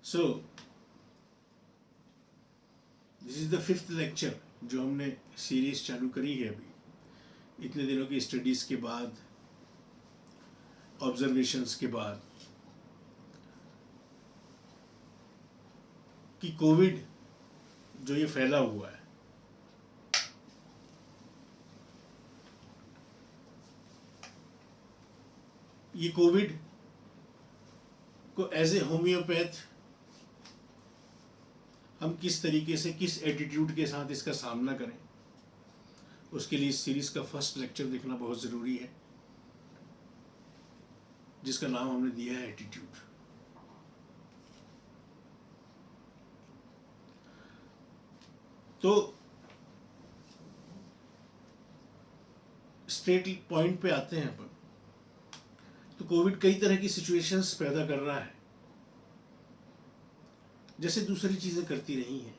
So this is the 5th lecture जो हमने series चालू करी है अभी इतने दिनों की स्टडीज के बाद, ऑब्जर्वेशंस के बाद, कि कोविड जो ये फैला हुआ है, ये कोविड को एज ए होम्योपैथ हम किस तरीके से, किस एटीट्यूड के साथ इसका सामना करें, उसके लिए इस सीरीज का फर्स्ट लेक्चर देखना बहुत ज़रूरी है, जिसका नाम हमने दिया है एटीट्यूड। तो स्ट्रेट पॉइंट पे आते हैं अपन। तो कोविड कई तरह की सिचुएशंस पैदा कर रहा है, जैसे दूसरी चीजें करती रही हैं,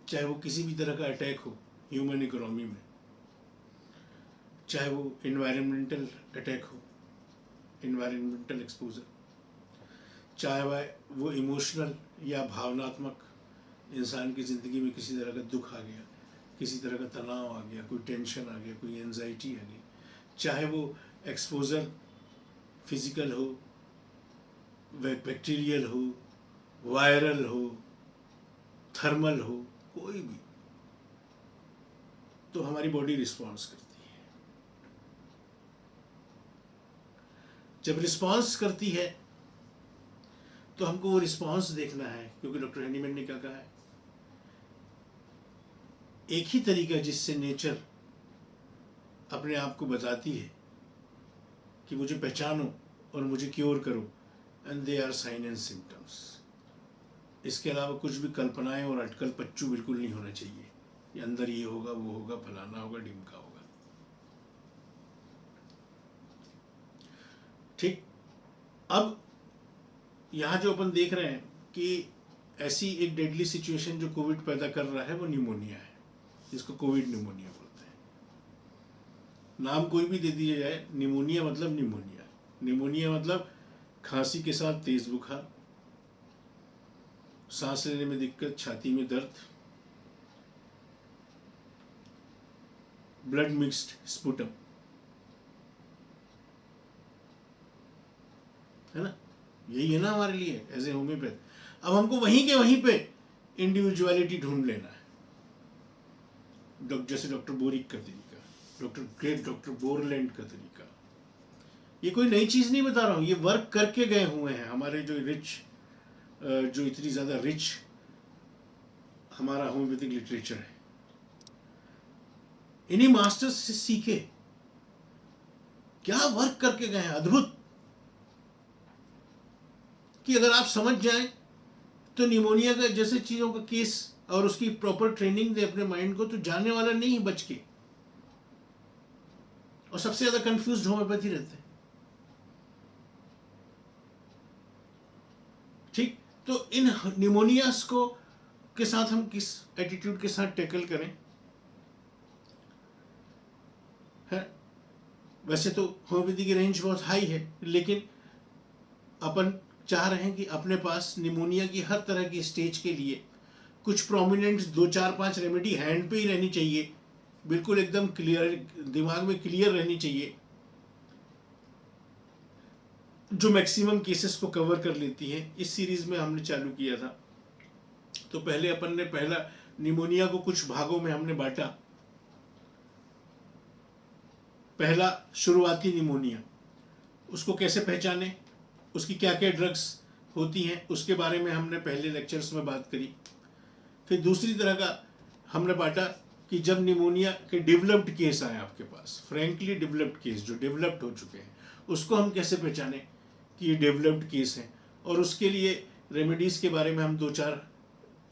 चाहे वो किसी भी तरह का अटैक हो ह्यूमन इकोनॉमी में, चाहे वो एनवायरमेंटल अटैक हो, एनवायरमेंटल एक्सपोजर, चाहे वो इमोशनल या भावनात्मक, इंसान की ज़िंदगी में किसी तरह का दुख आ गया, किसी तरह का तनाव आ गया, कोई टेंशन आ गया, कोई एंजाइटी आ गई, चाहे वो एक्सपोजर फिजिकल हो, बैक्टीरियल हो, वायरल हो, थर्मल हो, कोई भी, तो हमारी बॉडी रिस्पॉन्स करती है। जब रिस्पॉन्स करती है तो हमको वो रिस्पॉन्स देखना है, क्योंकि डॉक्टर हैनीमैन ने क्या कहा है, एक ही तरीका जिससे नेचर अपने आप को बताती है कि मुझे पहचानो और मुझे क्योर करो, and they are sign and symptoms. इसके अलावा कुछ भी कल्पनाएं और अटकल पच्चू बिल्कुल नहीं होना चाहिए, ये अंदर ये होगा, वो होगा, फलाना होगा, ढिमका होगा। ठीक, अब यहाँ जो अपन देख रहे हैं कि ऐसी एक डेडली सिचुएशन जो कोविड पैदा कर रहा है वो निमोनिया है, जिसको कोविड निमोनिया बोलते हैं। नाम कोई भी दे दिया जाए, निमोनिया मतलब निमोनिया। निमोनिया मतलब खांसी के साथ तेज बुखार, सांस लेने में दिक्कत, छाती में दर्द, ब्लड मिक्स्ड स्पुटम, है ना, यही है ना हमारे लिए एज ए होम्योपैथ। अब हमको वहीं के वहीं पे इंडिविजुअलिटी ढूंढ लेना है, जैसे डॉक्टर बोरिक का तरीका, डॉक्टर बोरलैंड का तरीका। ये कोई नई चीज नहीं बता रहा हूँ, ये वर्क करके गए हुए हैं हमारे जो इतनी ज्यादा रिच हमारा होम्योपैथिक लिटरेचर है, इन्हीं मास्टर्स से सीखे, क्या वर्क करके गए हैं, अद्भुत। कि अगर आप समझ जाएं तो निमोनिया का जैसे चीजों का केस और उसकी प्रॉपर ट्रेनिंग दे अपने माइंड को, तो जाने वाला नहीं बच के। और सबसे ज्यादा कंफ्यूज्ड होम्योपैथी रहते हैं। ठीक, तो इन निमोनियास को के साथ हम किस एटीट्यूड के साथ टैकल करें, है वैसे तो होम्योपैथी की रेंज बहुत हाई है, लेकिन अपन चाह रहे हैं कि अपने पास निमोनिया की हर तरह की स्टेज के लिए कुछ प्रोमिनेंट 2-4-5 रेमेडी हैंड पे ही रहनी चाहिए, बिल्कुल एकदम क्लियर, दिमाग में क्लियर रहनी चाहिए, जो मैक्सिमम केसेस को कवर कर लेती है। इस सीरीज में हमने चालू किया था, तो पहले अपन ने पहला निमोनिया को कुछ भागों में हमने बांटा। पहला शुरुआती निमोनिया, उसको कैसे पहचाने, उसकी क्या क्या ड्रग्स होती हैं, उसके बारे में हमने पहले लेक्चर्स में बात करी। फिर दूसरी तरह का हमने बांटा कि जब निमोनिया के डेवलप्ड केस आए आपके पास, फ्रैंकली डेवलप्ड केस जो डेवलप्ड हो चुके हैं, उसको हम कैसे पहचाने कि ये डेवलप्ड केस हैं, और उसके लिए रेमेडीज़ के बारे में हम 2-4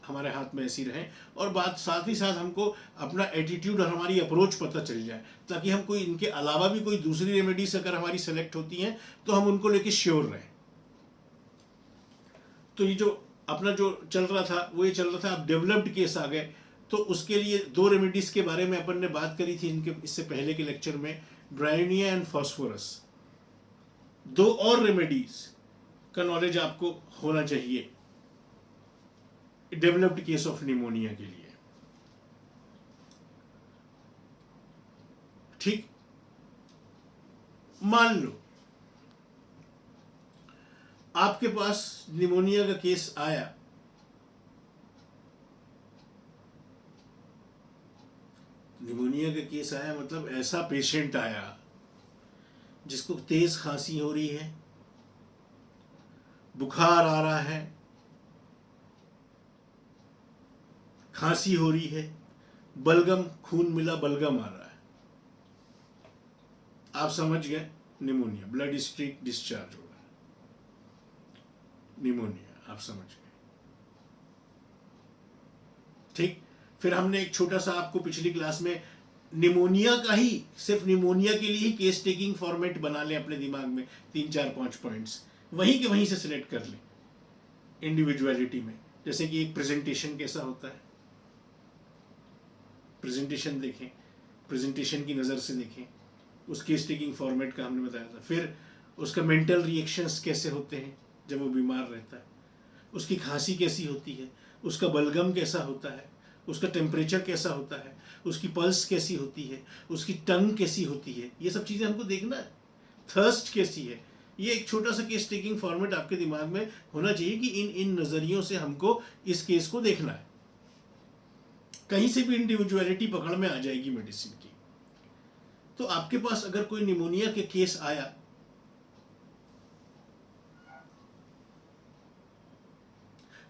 हमारे हाथ में ऐसी रहें, और बात साथ ही साथ हमको अपना एटीट्यूड और हमारी अप्रोच पता चल जाए, ताकि हम कोई इनके अलावा भी कोई दूसरी रेमेडीज अगर हमारी सेलेक्ट होती हैं तो हम उनको लेके श्योर रहें। तो ये जो अपना जो चल रहा था वो ये चल रहा था, अब डेवलप्ड केस आ गए, तो उसके लिए 2 रेमेडीज के बारे में अपन ने बात करी थी इनके इससे पहले के लेक्चर में, ब्रायोनिया एंड फॉस्फोरस। दो और रेमेडीज का नॉलेज आपको होना चाहिए डेवलप्ड केस ऑफ निमोनिया के लिए। ठीक, मान लो आपके पास निमोनिया का केस आया, निमोनिया का केस आया मतलब ऐसा पेशेंट आया जिसको तेज खांसी हो रही है, बुखार आ रहा है, खांसी हो रही है, बलगम, खून मिला बलगम आ रहा है, आप समझ गए निमोनिया, ब्लड स्ट्रीक डिस्चार्ज होगा, निमोनिया, आप समझ गए। ठीक, फिर हमने एक छोटा सा आपको पिछली क्लास में निमोनिया का ही, सिर्फ निमोनिया के लिए ही केस टेकिंग फॉर्मेट बना लें अपने दिमाग में, 3 4 5 पॉइंट्स वहीं के वहीं से सिलेक्ट कर लें इंडिविजुअलिटी में। जैसे कि एक प्रेजेंटेशन कैसा होता है, प्रेजेंटेशन देखें, प्रेजेंटेशन की नज़र से देखें, उस केस टेकिंग फॉर्मेट का हमने बताया था। फिर उसका मेंटल रिएक्शंस कैसे होते हैं जब वो बीमार रहता है, उसकी खांसी कैसी होती है, उसका बलगम कैसा होता है, उसका टेम्परेचर कैसा होता है, उसकी पल्स कैसी होती है, उसकी टंग कैसी होती है, ये सब चीज़ें हमको देखना है। थर्स्ट कैसी है, ये एक छोटा सा केस टेकिंग फॉर्मेट आपके दिमाग में होना चाहिए कि इन इन नज़रियों से हमको इस केस को देखना है। कहीं से भी इंडिविजुअलिटी पकड़ में आ जाएगी मेडिसिन की। तो आपके पास अगर कोई निमोनिया के केस आया,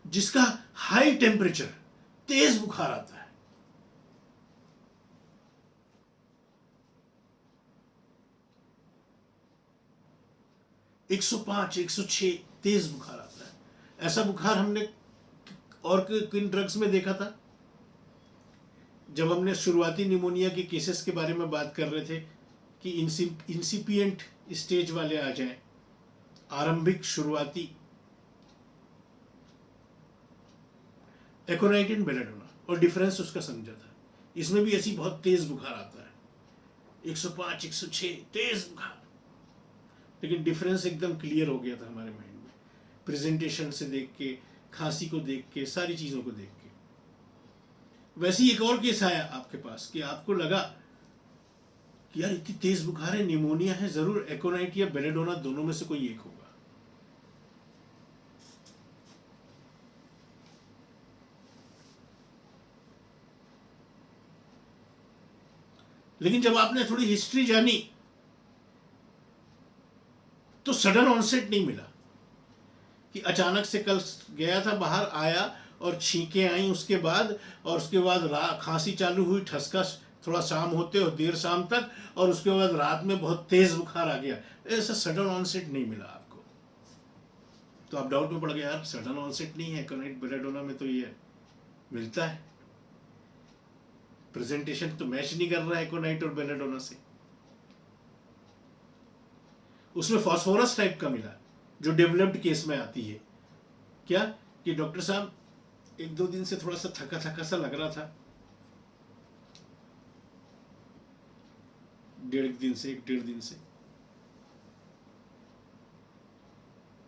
जिसका हाई टेम्परेचर, तेज बुखार आता है, एक 105 106 तेज बुखार आता है। ऐसा बुखार हमने और किन ड्रग्स में देखा था? जब हमने शुरुआती निमोनिया के केसेस के बारे में बात कर रहे थे कि इंसिपिएंट स्टेज वाले आ जाएं, आरंभिक शुरुआती, एकोनाइटिन बेलेडोना, और डिफरेंस उसका समझा था। इसमें भी ऐसी बहुत तेज बुखार आता है, 105 106 तेज बुखार, लेकिन डिफरेंस एकदम क्लियर हो गया था हमारे माइंड में, प्रेजेंटेशन से देख के, खांसी को देख के, सारी चीज़ों को देख के। वैसे ही एक और केस आया आपके पास कि आपको लगा कि यार इतनी तेज बुखार है, निमोनिया है, जरूर एकोनाइट या बेलेडोना दोनों में से कोई एक होगा। लेकिन जब आपने थोड़ी हिस्ट्री जानी तो सडन ऑनसेट नहीं मिला कि अचानक से कल गया था बाहर, आया और छींकें आई उसके बाद, और उसके बाद खांसी चालू हुई, ठसका थोड़ा शाम होते और देर शाम तक, और उसके बाद रात में बहुत तेज बुखार आ गया। ऐसा सडन ऑनसेट नहीं मिला आपको। तो आप डाउट में पड़ गए, यार सडन ऑनसेट नहीं है, एकोनाइट बेलेडोना में तो ये मिलता है, प्रेजेंटेशन तो मैच नहीं कर रहा है एकोनाइट और बेलेडोना से। उसमें फास्फोरस टाइप का मिला जो डेवलप्ड केस में आती है। क्या कि डॉक्टर साहब 1 2 दिन से थोड़ा सा थका थका सा लग रहा था, 1 डेढ़ दिन से,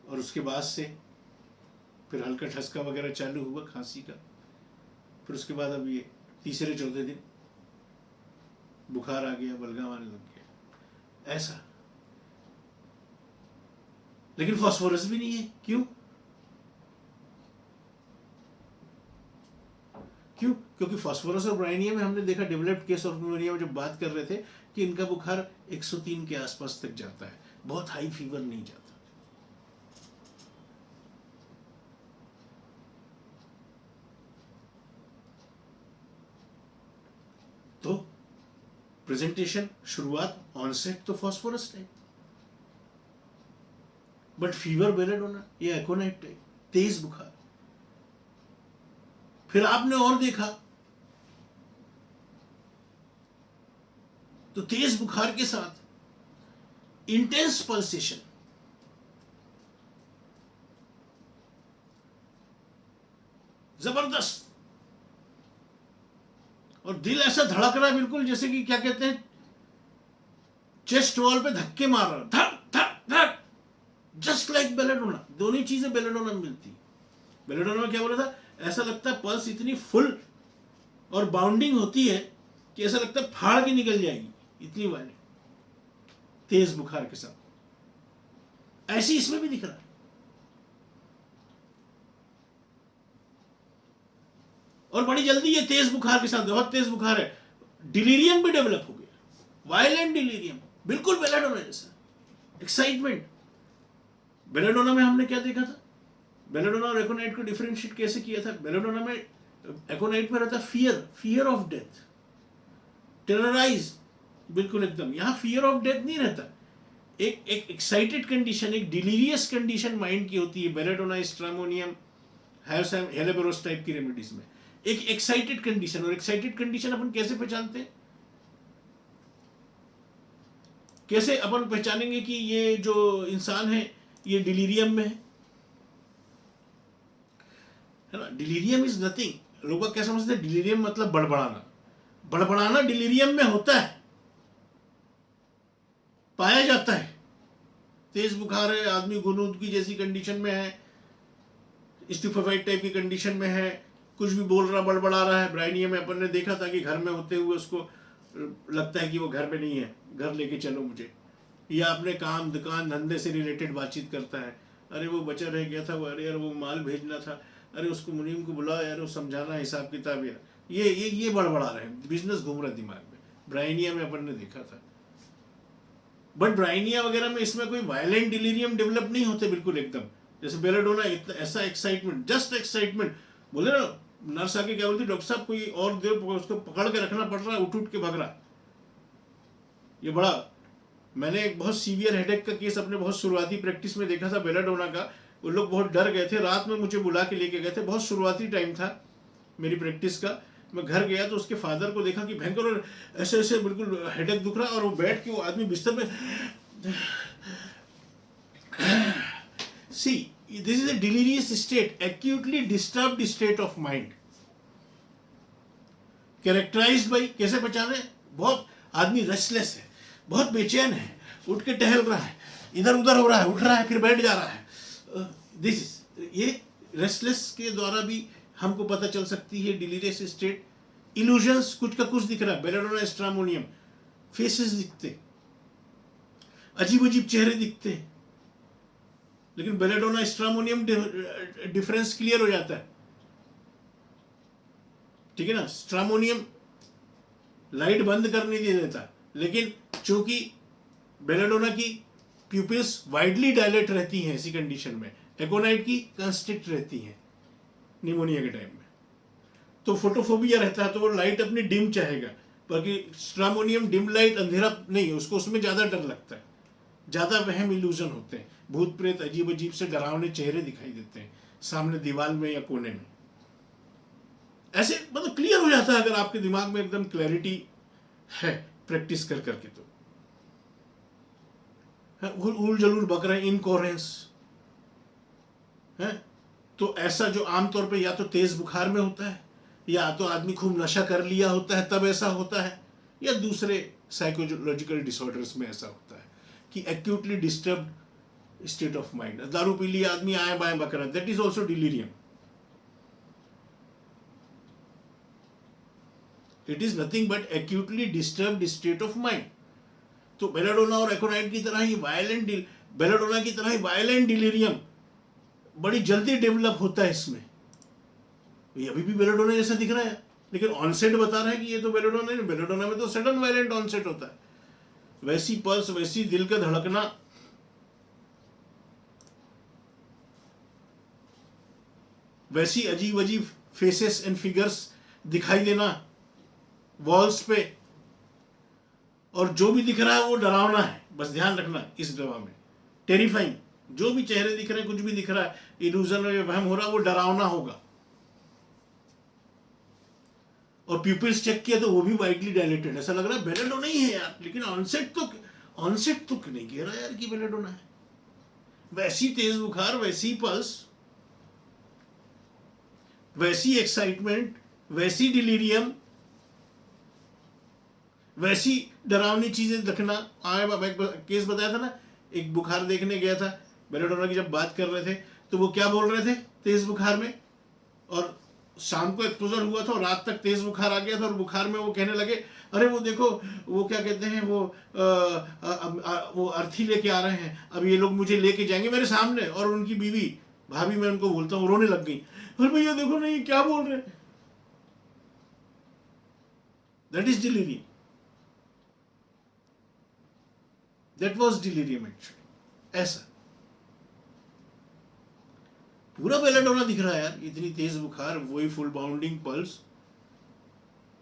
और उसके बाद से फिर हल्का ठसका वगैरह चालू हुआ खांसी का, फिर उसके बाद अब ये तीसरे चौथे दिन बुखार आ गया, बलगम आने लग गया, ऐसा। लेकिन फास्फोरस भी नहीं है। क्यों? क्योंकि फास्फोरस और ब्राइनिया में हमने देखा, डेवलप्ड केस ऑफ निमोनिया में जब बात कर रहे थे, कि इनका बुखार 103 के आसपास तक जाता है, बहुत हाई फीवर नहीं जाता। तो प्रेजेंटेशन, शुरुआत, ऑनसेट तो phosphorus type, but fever belladonna या एकोनाइट टाइप, तेज बुखार। फिर आपने और देखा तो तेज बुखार के साथ इंटेंस पल्सेशन, जबरदस्त, और दिल ऐसा धड़क रहा है बिल्कुल जैसे कि क्या कहते हैं, चेस्ट वॉल पे धक्के मार रहा, धक धक धक, जस्ट लाइक बेलेडोना, दोनों चीजें बेलेडोना में मिलती। बेलेडोना में क्या बोला था, ऐसा लगता है पल्स इतनी फुल और बाउंडिंग होती है कि ऐसा लगता है फाड़ के निकल जाएगी, इतनी वायलेंट तेज बुखार के साथ। ऐसी इसमें भी दिख रहा है। और बड़ी जल्दी ये तेज बुखार के साथ, बहुत तेज बुखार है, डिलीरियम भी डेवलप हो गया, वायलेंट डिलीरियम, बिल्कुल बेलेडोना जैसा, एक्साइटमेंट। बेलेडोना में हमने क्या देखा था, बेलेडोना और एकोनाइट को डिफरेंशिएट कैसे किया था। बेलेडोना में एकोनाइट में रहता फियर ऑफ डेथ, टेरराइज, बिल्कुल एकदम। यहां फियर ऑफ डेथ नहीं रहता, एक एक्साइटेड कंडीशन, एक डिलीरियस कंडीशन माइंड की होती है। बेलेडोना, स्ट्रामोनियम, हेलेबरोस टाइप की रेमेडीज में एक एक्साइटेड कंडीशन। और एक्साइटेड कंडीशन अपन कैसे पहचानते हैं, कैसे अपन पहचानेंगे कि ये जो इंसान है ये डिलीरियम में है ना। डिलीरियम इज नथिंग, लोग क्या समझते हैं, डिलीरियम मतलब बड़बड़ाना। बड़बड़ाना डिलीरियम में होता है, पाया जाता है। तेज बुखार है, आदमी गुनूद की जैसी कंडीशन में है, स्टूपेफाइड टाइप की कंडीशन में है, कुछ भी बोल रहा, बड़बड़ा रहा है। ब्राइनिया में अपन ने देखा था कि घर में होते हुए उसको लगता है कि वो घर में नहीं है, घर लेके चलो मुझे। या अपने काम, दुकान, धंधे से रिलेटेड बातचीत करता है, अरे वो बचा रह गया था, वो अरे यार वो माल भेजना था, अरे उसको मुनीम को बुला यार, वो समझाना हिसाब किताब यार, ये बड़बड़ा रहे हैं, बिजनेस घूम रहा है दिमाग में। ब्राइनिया में अपन ने देखा था। बट ब्राइनिया वगैरह में इसमें कोई वायलेंट डिलीरियम डेवलप नहीं होते, बिल्कुल एकदम जैसे बेलेडोना। इतना ऐसा एक्साइटमेंट, जस्ट एक्साइटमेंट। बोले ना, नर्स आके क्या बोलती, डॉक्टर साहब कोई और देर उसको पकड़ के रखना पड़ रहा है, उठ के भाग रहा। ये बड़ा, मैंने एक बहुत सीवियर हेडेक का केस अपने बहुत शुरुआती प्रैक्टिस में देखा था बेलेडोना का। वो लोग बहुत डर गए थे, रात में मुझे बुला के लेके गए थे, बहुत शुरुआती टाइम था मेरी प्रैक्टिस का। मैं घर गया तो उसके फादर को देखा कि भयंकर, और ऐसे ऐसे बिल्कुल हेडेक दुख रहा, और वो बैठ के वो आदमी बिस्तर में, see this is a delirious state, acutely disturbed state of mind, characterized by, कैसे पहचाने, बहुत आदमी रेस्टलेस है, बहुत बेचैन है, उठ के टहल रहा है, इधर उधर हो रहा है, उठ रहा है फिर बैठ जा रहा है। दिस ये रेस्टलेस के द्वारा भी हमको पता चल सकती है डिलीरियस स्टेट। इल्यूजन्स, कुछ का कुछ दिख रहा है। बेलेडोना, स्ट्रामोनियम, फेसेस दिखते, अजीब अजीब चेहरे दिखते हैं। लेकिन बेलेडोना, स्ट्रामोनियम डिफरेंस क्लियर हो जाता है, ठीक है ना। स्ट्रामोनियम लाइट बंद करने नहीं देता, लेकिन चूंकि बेलेडोना की प्यूपिल्स वाइडली डायलेट रहती हैं ऐसी कंडीशन में, एकोनाइट की कंस्ट्रिक्ट रहती हैं निमोनिया के टाइम में, तो फोटोफोबिया रहता है, तो वो लाइट अपनी डिम चाहेगा। बाकी स्ट्रामोनियम डिम लाइट, अंधेरा नहीं, उसको उसमें ज़्यादा डर लगता है, ज़्यादा वहम इल्यूजन होते हैं, भूत प्रेत, अजीब अजीब से डरावने चेहरे दिखाई देते हैं सामने दीवार में या कोने में। ऐसे मतलब क्लियर हो जाता है अगर आपके दिमाग में एकदम क्लैरिटी है प्रैक्टिस कर करके। तो उल जलूल बक रहे, इनकोहेरेंस है। तो ऐसा जो आमतौर पे या तो तेज बुखार में होता है, या तो आदमी खूब नशा कर लिया होता है तब ऐसा होता है, या दूसरे साइकोलॉजिकल डिसऑर्डर्स में ऐसा होता है कि actually disturbed state of mind. दारू पी लिया आदमी, आए बाएं बक रहा, that is also delirium. It is nothing but actually disturbed state of mind. तो बेलेडोना और एकोनाइट की तरह ही बेलेडोना की तरह ही वायलेंट डिलीरियम बड़ी जल्दी डेवलप होता है इसमें। ये अभी भी बेलेडोना जैसा दिख रहा है, लेकिन ऑनसेट बता रहा है कि ये तो बेलेडोना नहीं। बेलेडोना में तो सडन वायलेंट ऑनसेट होता है, वैसी पल्स, वैसी दिल का धड़कना, वैसी अजीब अजीब फेसेस एंड फिगर्स दिखाई देना वॉल्स पे, और जो भी दिख रहा है वो डरावना है। बस ध्यान रखना इस दवा में, टेरिफाइंग, जो भी चेहरे दिख रहे हैं, कुछ भी दिख रहा है, इल्यूजन और वहम हो रहा है, वो डरावना होगा। और प्यूपिल्स चेक किया तो वो भी वाइडली डायलेटेड, ऐसा लग रहा है बेलेडोना ही है यार, लेकिन ऑनसेट तो नहीं कह रहा यार कि बेलेडोना है। वैसी तेज बुखार, वैसी पल्स, वैसी एक्साइटमेंट, वैसी डिलीरियम, वैसी डरावनी चीजें दिखना। आए, मैं केस बताया था ना, एक बुखार देखने गया था, बेलाडोना की जब बात कर रहे थे तो वो क्या बोल रहे थे तेज बुखार में, और शाम को एक्सपोजर हुआ था और रात तक तेज बुखार आ गया था, और बुखार में वो कहने लगे अरे वो देखो वो क्या कहते हैं वो अर्थी लेके आ रहे हैं, अब ये लोग मुझे लेके जाएंगे मेरे सामने, और उनकी बीवी भाभी मैं उनको बोलता हूँ रोने लग गई, अरे भैया देखो नहीं क्या बोल रहे हैं। That is delirium, that was delirium actually. ऐसा पूरा बेलाडोना दिख रहा है यार, इतनी तेज बुखार, वही फुल बाउंडिंग पल्स,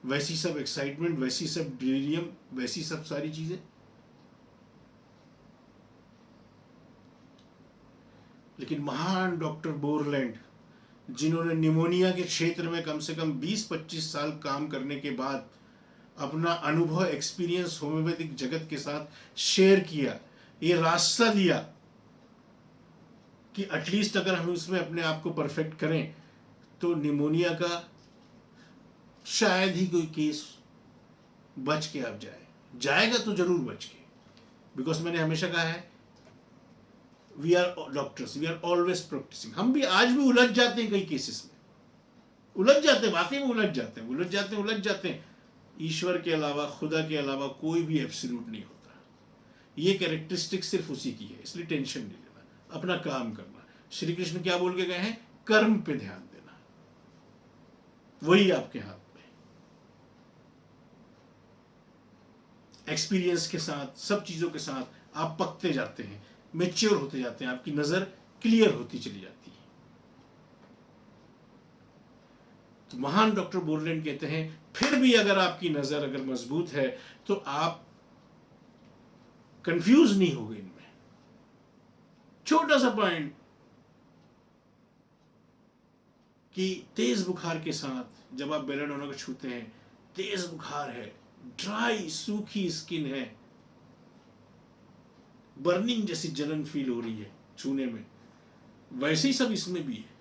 वैसी सब एक्साइटमेंट, वैसी सब डिलीरियम, वैसी सब सारी चीजें। लेकिन महान डॉक्टर बोरलैंड, जिन्होंने निमोनिया के क्षेत्र में कम से कम 20-25 साल काम करने के बाद अपना अनुभव, एक्सपीरियंस होम्योपैथिक जगत के साथ शेयर किया, ये रास्ता दिया कि एटलीस्ट अगर हम इसमें अपने आप को परफेक्ट करें तो निमोनिया का शायद ही कोई केस बच के अब जाएगा तो जरूर बच के। बिकॉज मैंने हमेशा कहा है we are doctors, we are always practising. हम भी आज भी उलझ जाते हैं, कई केसेस में उलझ जाते हैं, वाकई में उलझ जाते हैं। ईश्वर के अलावा, खुदा के अलावा कोई भी एब्सोल्यूट नहीं होता। ये कैरेक्टरिस्टिक सिर्फ उसी की है, इसलिए टेंशन नहीं लेना, अपना काम करना। श्री कृष्ण क्या बोल के गए हैं? कर्म पे ध्यान देना, वही आपके हाथ में। एक्सपीरियंस के साथ, सब चीजों के साथ आप पकते जाते हैं, मैच्योर होते जाते हैं, आपकी नजर क्लियर होती चली जाती है। तो महान डॉक्टर बोरलैंड कहते हैं फिर भी अगर आपकी नजर अगर मजबूत है तो आप कंफ्यूज नहीं होगे इनमें। छोटा सा पॉइंट कि तेज बुखार के साथ जब आप बेलाडोना को छूते हैं, तेज बुखार है, ड्राई सूखी स्किन है, बर्निंग जैसी जलन फील हो रही है छूने में, वैसे ही सब इसमें भी है।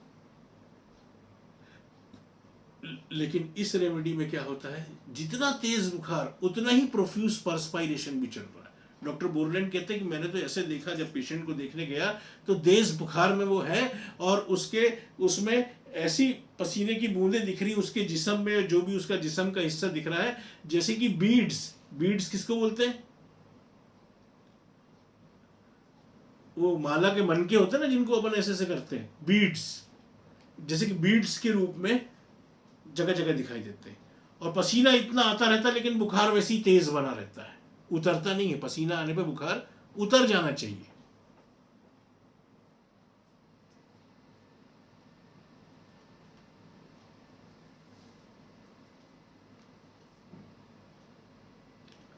लेकिन इस रेमेडी में क्या होता है, जितना तेज बुखार उतना ही प्रोफ्यूज पर्सपायरेशन भी चल रहा है। डॉक्टर बोरलैंड कहते हैं कि मैंने तो ऐसे देखा, जब पेशेंट को देखने गया तो तेज बुखार में वो है और उसमें ऐसी पसीने की बूंदें दिख रही, उसके जिस्म में जो भी उसका जिस्म का हिस्सा दिख रहा है, जैसे कि बीड्स किसको बोलते हैं? वो माला के मन के होते हैं ना, जिनको अपन ऐसे ऐसे करते हैं, बीड्स, जैसे कि बीड्स के रूप में जगह जगह दिखाई देते हैं। और पसीना इतना आता रहता है लेकिन बुखार वैसे ही तेज बना रहता है, उतरता नहीं है। पसीना आने पे बुखार उतर जाना चाहिए।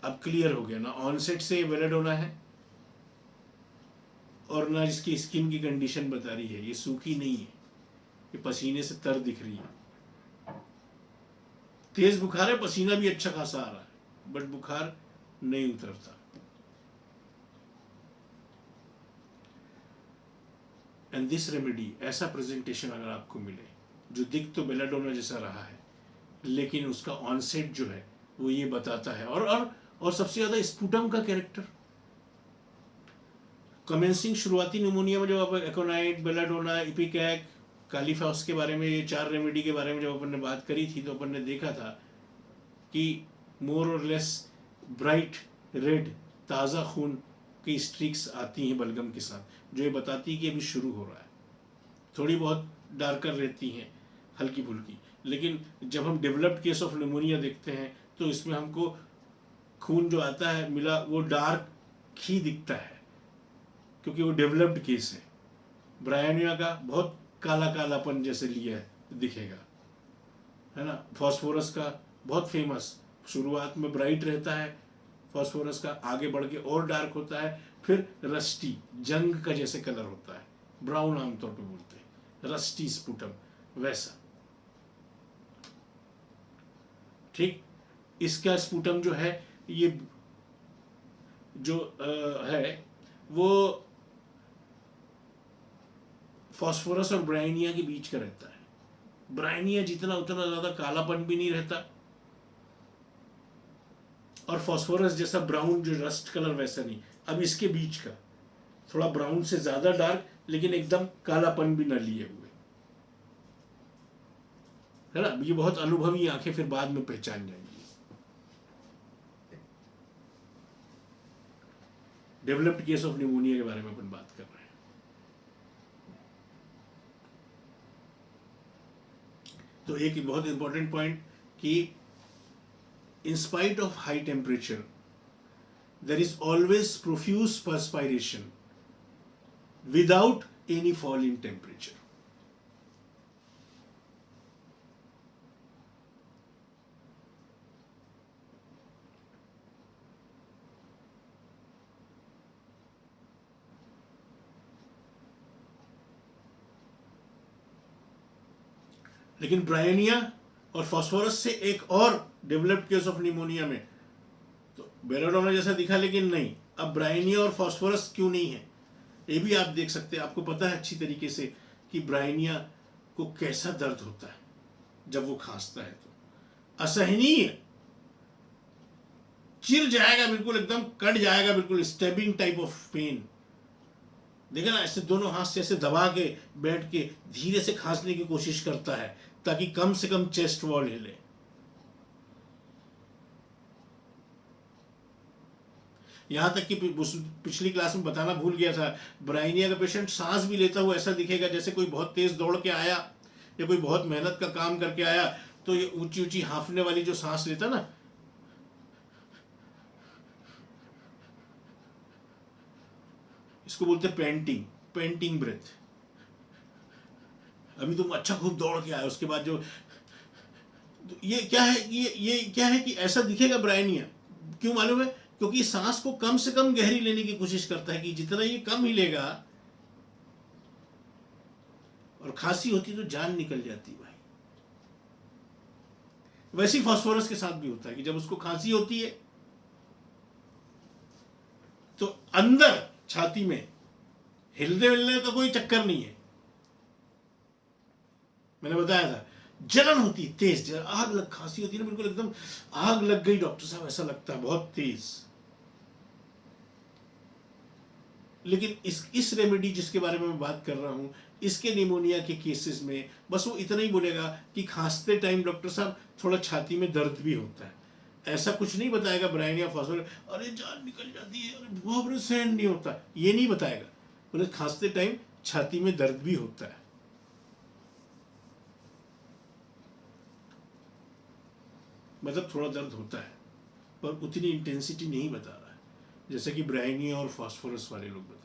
अब क्लियर हो गया ना, ऑनसेट से बेलाडोना है और ना इसकी स्किन की कंडीशन बता रही है, ये सूखी नहीं है, ये पसीने से तर दिख रही है। तेज बुखार है, पसीना भी अच्छा खासा आ रहा है, बट बुखार नहीं उतरता। एंड दिस रेमेडी, ऐसा प्रेजेंटेशन अगर आपको मिले जो दिख तो बेलाडोना जैसा रहा है लेकिन उसका ऑनसेट जो है वो ये बताता है, और सबसे ज्यादा स्पुटम का कैरेक्टर। कमेंसिंग शुरुआती निमोनिया में जब आप एकोनाइट, बेलाडोना, इपिकैक, कालीफॉस के बारे में, ये 4 रेमेडी के बारे में जब अपन ने बात करी थी तो अपन ने देखा था कि मोर और लेस ब्राइट रेड ताज़ा खून की स्ट्रीक्स आती हैं बलगम के साथ, जो ये बताती है कि अभी शुरू हो रहा है। थोड़ी बहुत डार्कर रहती हैं, हल्की फुल्की, लेकिन जब हम डेवलप्ड केस ऑफ निमोनिया देखते हैं तो इसमें हमको खून जो आता है मिला वो डार्क ही दिखता है क्योंकि वो डेवलप्ड केस है। ब्रायनिया का बहुत काला कालापन जैसे लिया है दिखेगा, है ना। फॉस्फोरस का बहुत फेमस, शुरुआत में ब्राइट रहता है फॉस्फोरस का, आगे बढ़ के और डार्क होता है, फिर रस्टी जंग का जैसे कलर होता है, ब्राउन आमतौर पे बोलते हैं, रस्टी स्पुटम वैसा। ठीक, इसका स्पुटम जो है ये जो है वो फॉस्फोरस और ब्रायनिया के बीच का रहता है। ब्रायनिया जितना उतना ज्यादा कालापन भी नहीं रहता और फॉस्फोरस जैसा ब्राउन जो रस्ट कलर वैसा नहीं। अब इसके बीच का थोड़ा ब्राउन से ज़्यादा डार्क, लेकिन एकदम कालापन भी न लिए हुए, है ना। ये बहुत अनुभवी आंखें फिर बाद में पहचान जाएंगी। डेवलप्ड केस ऑफ निमोनिया के बारे में अपन बात कर रहे हैं। तो एक बहुत इंपॉर्टेंट पॉइंट कि in spite of high temperature there is always profuse perspiration without any fall in temperature. लेकिन ब्रायनिया और फास्फोरस से एक और डेवलप्ड केस ऑफ निमोनिया में तो बेलाडोना जैसा दिखा, लेकिन नहीं। अब ब्रायनिया और फास्फोरस क्यों नहीं है, ये भी आप देख सकते हैं। आपको पता है अच्छी तरीके से कि ब्रायनिया को कैसा दर्द होता है जब वो खांसता है, तो असहनीय, चिर जाएगा बिल्कुल, एकदम कट जाएगा बिल्कुल, स्टेबिंग टाइप ऑफ पेन। देखा ना, ऐसे दोनों हाथ से ऐसे दबा के बैठ के धीरे से खांसने की कोशिश करता है ताकि कम से कम चेस्ट वॉल हिले। यहां तक कि पिछली क्लास में बताना भूल गया था, ब्रायनिया का पेशेंट सांस भी लेता हुआ ऐसा दिखेगा जैसे कोई बहुत तेज दौड़ के आया या कोई बहुत मेहनत का काम करके आया, तो ये ऊंची ऊंची हांफने वाली जो सांस लेता ना, इसको बोलते पेंटिंग, पेंटिंग ब्रेथ। अभी तुम अच्छा खूब दौड़ के आए, उसके बाद जो तो ये क्या है, ये क्या है कि ऐसा दिखेगा ब्रायनिया। क्यों मालूम है? क्योंकि सांस को कम से कम गहरी लेने की कोशिश करता है कि जितना ये कम हिलेगा, और खांसी होती तो जान निकल जाती भाई। वैसे ही फास्फोरस के साथ भी होता है कि जब उसको खांसी होती है तो अंदर छाती में हिलने मिलने का कोई चक्कर नहीं है। मैंने बताया था, जलन होती है, तेज जलन, आग लग, खांसी होती है ना, बिल्कुल एकदम आग लग गई डॉक्टर साहब, ऐसा लगता है बहुत तेज। लेकिन इस रेमेडी जिसके बारे में मैं बात कर रहा हूं, इसके निमोनिया के केसेस में बस वो इतना ही बोलेगा कि खांसते टाइम डॉक्टर साहब थोड़ा छाती में दर्द भी होता है। ऐसा कुछ नहीं बताएगा ब्रायनिया फास्फोरस अरे जान निकल जाती है, अरे बहुत सहन नहीं होता, ये नहीं बताएगा। बोले खांसते टाइम छाती में दर्द भी होता है, मतलब थोड़ा दर्द होता है, पर उतनी इंटेंसिटी नहीं बता रहा है जैसे कि ब्रायनिया और फास्फोरस वाले लोग बताते हैं।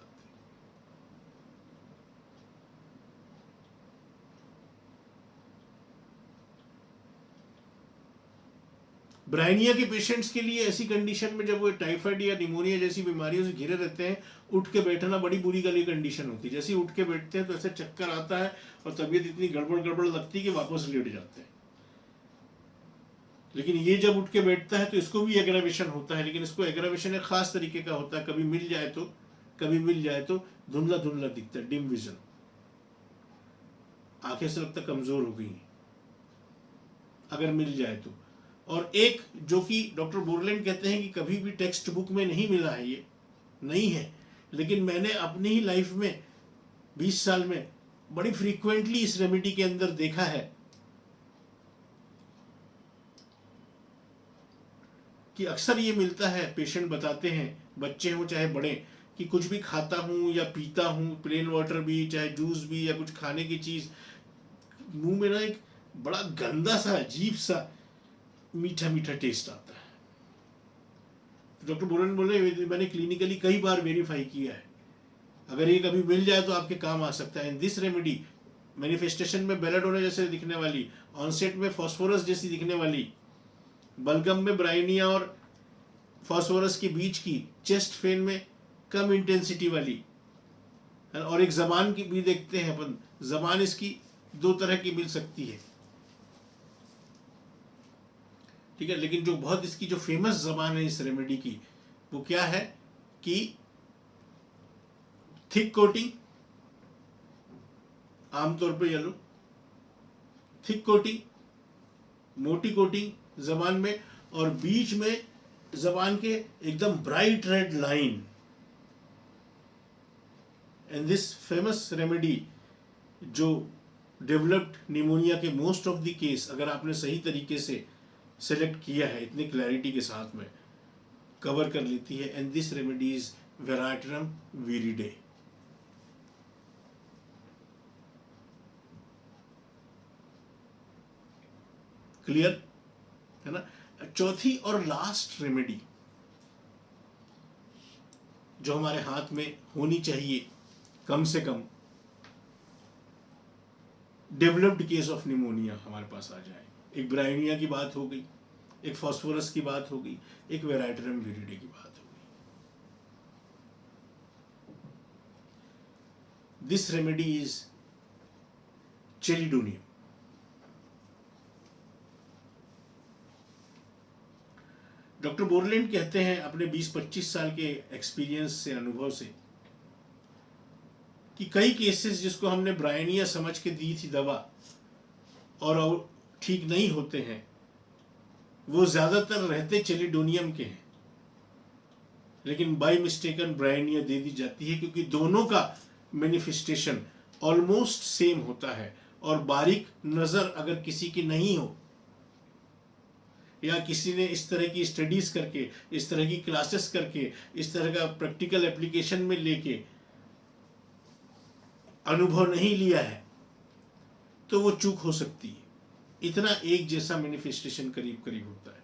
ब्रायनिया के पेशेंट्स के लिए ऐसी कंडीशन में जब वो टाइफाइड या निमोनिया जैसी बीमारियों से घिरे रहते हैं, उठ के बैठना बड़ी बुरी गली कंडीशन होती है। जैसे ही उठ के बैठते हैं तो ऐसे चक्कर आता है और तबीयत इतनी गड़बड़ गड़बड़ लगती है कि वापस लेट जाते हैं। लेकिन ये जब उठ के बैठता है तो इसको भी एग्रावेशन होता है, लेकिन इसको एग्रावेशन एक खास तरीके का होता है। कभी मिल जाए तो धुंधला धुंधला दिखता है, डिम विजन, आंखें से लगता कमजोर हो गई अगर मिल जाए तो। और एक जो कि डॉक्टर बोरलैंड कहते हैं कि कभी भी टेक्स्ट बुक में नहीं मिला है, ये नहीं है, लेकिन मैंने अपनी ही लाइफ में 20 साल में बड़ी फ्रीक्वेंटली इस रेमेडी के अंदर देखा है कि अक्सर ये मिलता है। पेशेंट बताते हैं, बच्चे हों चाहे बड़े, कि कुछ भी खाता हूँ या पीता हूँ, प्लेन वाटर भी चाहे जूस भी या कुछ खाने की चीज़, मुंह में ना एक बड़ा गंदा सा अजीब सा मीठा मीठा टेस्ट आता है। डॉक्टर बोरन बोले मैंने क्लिनिकली कई बार वेरीफाई किया है, अगर ये कभी मिल जाए तो आपके काम आ सकता है। दिस रेमेडी मैनिफेस्टेशन में बेलाडोना जैसे दिखने वाली, ऑनसेट में फास्फोरस जैसी दिखने वाली, बलगम में ब्रायनिया और फास्फोरस के बीच की, चेस्ट फेन में कम इंटेंसिटी वाली, और एक जबान की भी देखते हैं अपन। जबान इसकी दो तरह की मिल सकती है, ठीक है। लेकिन जो बहुत इसकी जो फेमस जबान है इस रेमेडी की, वो क्या है कि थिक कोटिंग, आमतौर पे येलो, थिक कोटिंग, मोटी कोटिंग जबान में, और बीच में जबान के एकदम bright red line, and this famous remedy जो डेवलप्ड निमोनिया के मोस्ट ऑफ द केस, अगर आपने सही तरीके से सेलेक्ट किया है, इतनी क्लैरिटी के साथ में कवर कर लेती है। And this remedy is veratrum विरिडे। Clear है ना। चौथी और लास्ट रेमेडी जो हमारे हाथ में होनी चाहिए कम से कम, डेवलप्ड केस ऑफ निमोनिया हमारे पास आ जाए। एक ब्रायोनिया की बात हो गई, एक फॉस्फोरस की बात हो गई, एक वेराट्रम विरिडे की बात हो गई। This remedy is chelidonium. Doctor Borland कहते हैं अपने 20-25 साल के एक्सपीरियंस से, अनुभव से, कि कई केसेस जिसको हमने ब्रायोनिया समझ के दी थी दवा और ठीक नहीं होते हैं, वो ज्यादातर रहते चेलिडोनियम के हैं, लेकिन बाय मिस्टेकन ब्रायोनिया दे दी जाती है, क्योंकि दोनों का मैनिफेस्टेशन ऑलमोस्ट सेम होता है। और बारीक नजर अगर किसी की नहीं हो, या किसी ने इस तरह की स्टडीज करके, इस तरह की क्लासेस करके, इस तरह का प्रैक्टिकल एप्लीकेशन में लेके अनुभव नहीं लिया है, तो वो चूक हो सकती है। इतना एक जैसा मैनिफेस्टेशन करीब करीब होता है।